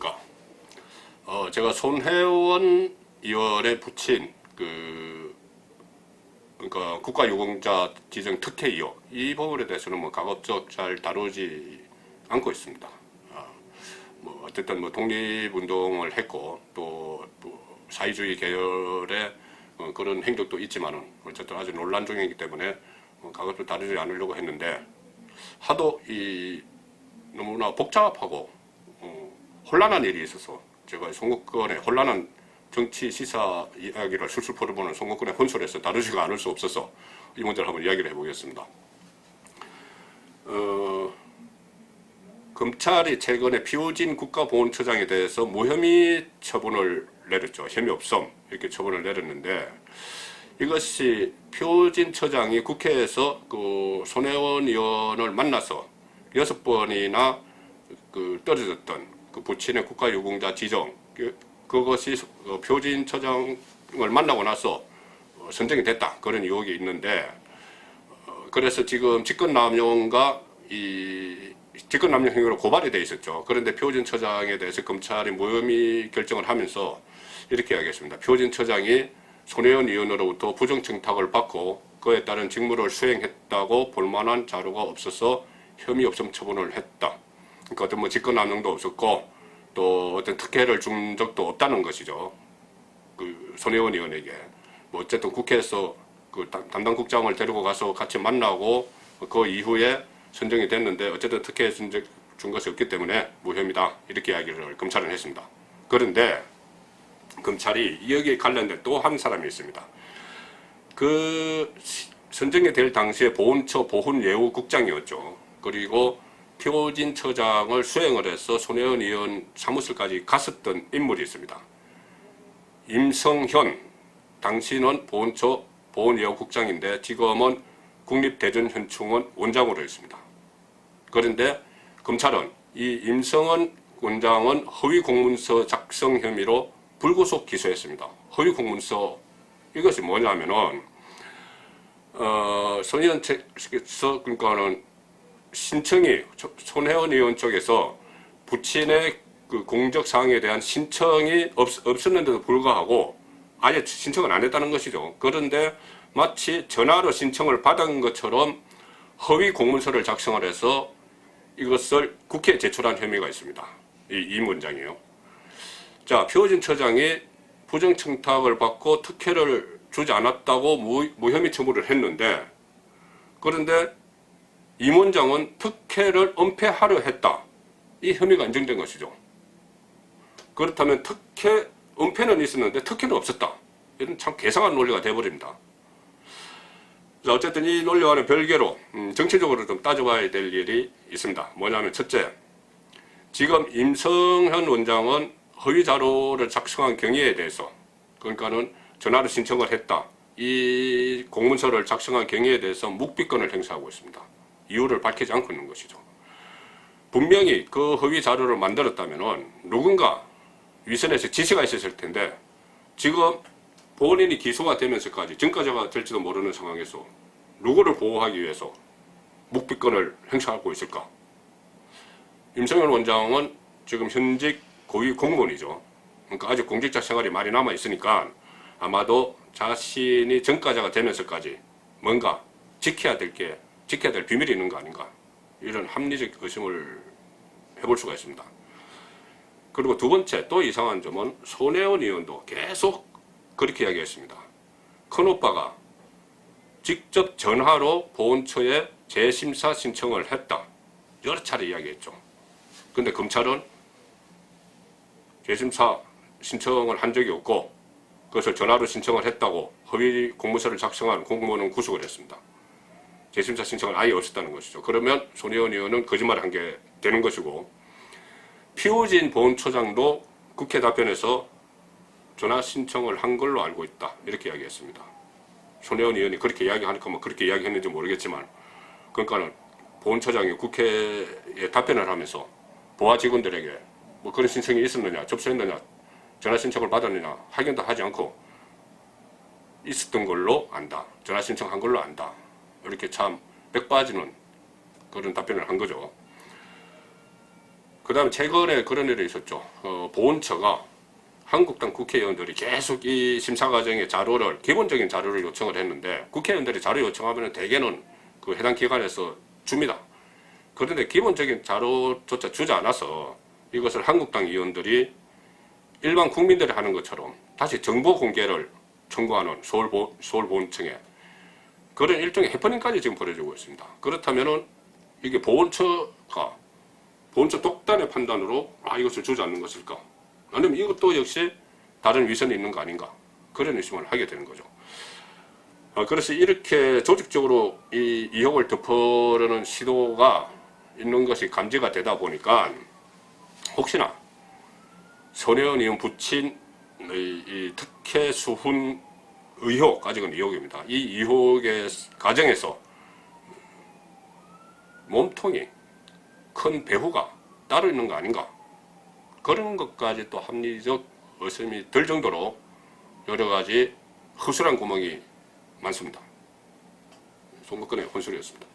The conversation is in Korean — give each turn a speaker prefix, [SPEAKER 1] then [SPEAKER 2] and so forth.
[SPEAKER 1] 안녕하십니까. 제가 손혜원 의원에 붙인 그러니까 국가유공자 지정 특혜 의혹, 이 부분에 대해서는 뭐 가급적 잘 다루지 않고 있습니다. 어쨌든 뭐 독립운동을 했고 또 사회주의 계열의 그런 행적도 있지만은 어쨌든 아주 논란 중이기 때문에 가급적 다루지 않으려고 했는데, 하도 너무나 복잡하고 혼란한 일이 있어서 제가 송국권의 혼란한 정치 시사 이야기를 술술 풀어보는 송국권의 혼술에서 다루지가 않을 수 없어서 이 문제를 한번 이야기를 해보겠습니다. 검찰이 최근에 피우진 국가보훈처장에 대해서 무혐의 처분을 내렸죠. 혐의 없음 이렇게 처분을 내렸는데, 이것이 피우진 처장이 국회에서 손혜원 의원을 만나서 6번이나 떨어졌던 부친의 국가유공자 지정, 그것이 표진 처장을 만나고 나서 선정이 됐다, 그런 의혹이 있는데, 그래서 지금 직권남용과 직권남용 행위로 고발이 돼 있었죠. 그런데 표진 처장에 대해서 검찰이 무혐의 결정을 하면서 이렇게 이야기했습니다. 표진 처장이 손혜원 의원으로부터 부정청탁을 받고 그에 따른 직무를 수행했다고 볼만한 자료가 없어서 혐의 없음 처분을 했다. 그러니까 어떤 뭐 직권남용도 없었고 또 어떤 특혜를 준 적도 없다는 것이죠. 손혜원 의원에게. 뭐 어쨌든 국회에서 담당 국장을 데리고 가서 같이 만나고 그 이후에 선정이 됐는데, 어쨌든 특혜 준 것이 없기 때문에 무혐의다, 이렇게 이야기를 검찰은 했습니다. 그런데 검찰이 여기에 관련된 또 한 사람이 있습니다. 선정이 될 당시에 보훈처 보훈예우국장이었죠. 그리고 표진 처장을 수행을 해서 손혜원 의원 사무실까지 갔었던 인물이 있습니다. 임성현, 당시는 보훈처 보훈예우국장인데 지금은 국립대전현충원 원장으로 있습니다. 그런데 검찰은 이 임성현 원장은 허위공문서 작성 혐의로 불구속 기소했습니다. 허위공문서, 이것이 뭐냐면은 손의원측에서, 그러니까는 신청이, 손혜원 의원 쪽에서 부친의 공적사항에 대한 신청이 없었는데도 불구하고 아예 신청을 안 했다는 것이죠. 그런데 마치 전화로 신청을 받은 것처럼 허위 공문서를 작성을 해서 이것을 국회에 제출한 혐의가 있습니다. 이 문장이에요. 자, 표진 처장이 부정청탁을 받고 특혜를 주지 않았다고 무혐의 처분을 했는데, 그런데 이 문장은 특혜를 은폐하려 했다, 이 혐의가 인정된 것이죠. 그렇다면 은폐는 있었는데 특혜는 없었다, 이런 참 괴상한 논리가 되어버립니다. 자, 어쨌든 이 논리와는 별개로 정치적으로 좀 따져봐야 될 일이 있습니다. 뭐냐면, 첫째, 지금 임성현 원장은 허위 자료를 작성한 경위에 대해서, 그러니까는 전화로 신청을 했다, 이 공문서를 작성한 경위에 대해서 묵비권을 행사하고 있습니다. 이유를 밝히지 않고 있는 것이죠. 분명히 그 허위 자료를 만들었다면은 누군가 위선에서 지시가 있었을 텐데, 지금 본인이 기소가 되면서까지, 전과자가 될지도 모르는 상황에서 누구를 보호하기 위해서 묵비권을 행사하고 있을까? 임성현 원장은 지금 현직 고위 공무원이죠. 그러니까 아직 공직자 생활이 많이 남아 있으니까 아마도 자신이 전과자가 되면서까지 뭔가 지켜야 될 비밀이 있는 거 아닌가, 이런 합리적 의심을 해볼 수가 있습니다. 그리고 두 번째, 또 이상한 점은 손혜원 의원도 계속 그렇게 이야기했습니다. 큰오빠가 직접 전화로 보훈처에 재심사 신청을 했다, 여러 차례 이야기했죠. 근데 검찰은 재심사 신청을 한 적이 없고 그것을 전화로 신청을 했다고 허위 공문서를 작성한 공무원은 구속을 했습니다. 재심사 신청은 아예 없었다는 것이죠. 그러면 손혜원 의원은 거짓말을 한 게 되는 것이고, 피우진 보훈처장도 국회 답변에서 전화 신청을 한 걸로 알고 있다, 이렇게 이야기했습니다. 손혜원 의원이 그렇게 이야기하니까 뭐 그렇게 이야기했는지 모르겠지만, 그러니까는 보훈처장이 국회에 답변을 하면서 보아 직원들에게 뭐 그런 신청이 있었느냐, 접수했느냐, 전화 신청을 받았느냐 확인도 하지 않고 있었던 걸로 안다, 전화 신청한 걸로 안다, 이렇게 참 빽 빠지는 그런 답변을 한 거죠. 그 다음에 최근에 그런 일이 있었죠. 보훈처가 한국당 국회의원들이 계속 이 심사 과정의 자료를, 기본적인 자료를 요청을 했는데, 국회의원들이 자료 요청하면 대개는 그 해당 기관에서 줍니다. 그런데 기본적인 자료조차 주지 않아서 이것을 한국당 의원들이 일반 국민들이 하는 것처럼 다시 정보 공개를 청구하는 서울보훈청에 그런 일종의 해프닝까지 지금 벌어지고 있습니다. 그렇다면은 이게 보훈처 독단의 판단으로 이것을 주지 않는 것일까? 아니면 이것도 역시 다른 위선이 있는 거 아닌가? 그런 의심을 하게 되는 거죠. 그래서 이렇게 조직적으로 이 의혹을 덮으려는 시도가 있는 것이 감지가 되다 보니까 혹시나 손혜원 의원 부친의 이 특혜 수훈 의혹, 아직은 의혹입니다. 이 의혹의 과정에서 몸통이 큰 배후가 따로 있는 거 아닌가? 그런 것까지 또 합리적 의심이 들 정도로 여러 가지 허술한 구멍이 많습니다. 송국근의 혼술이었습니다.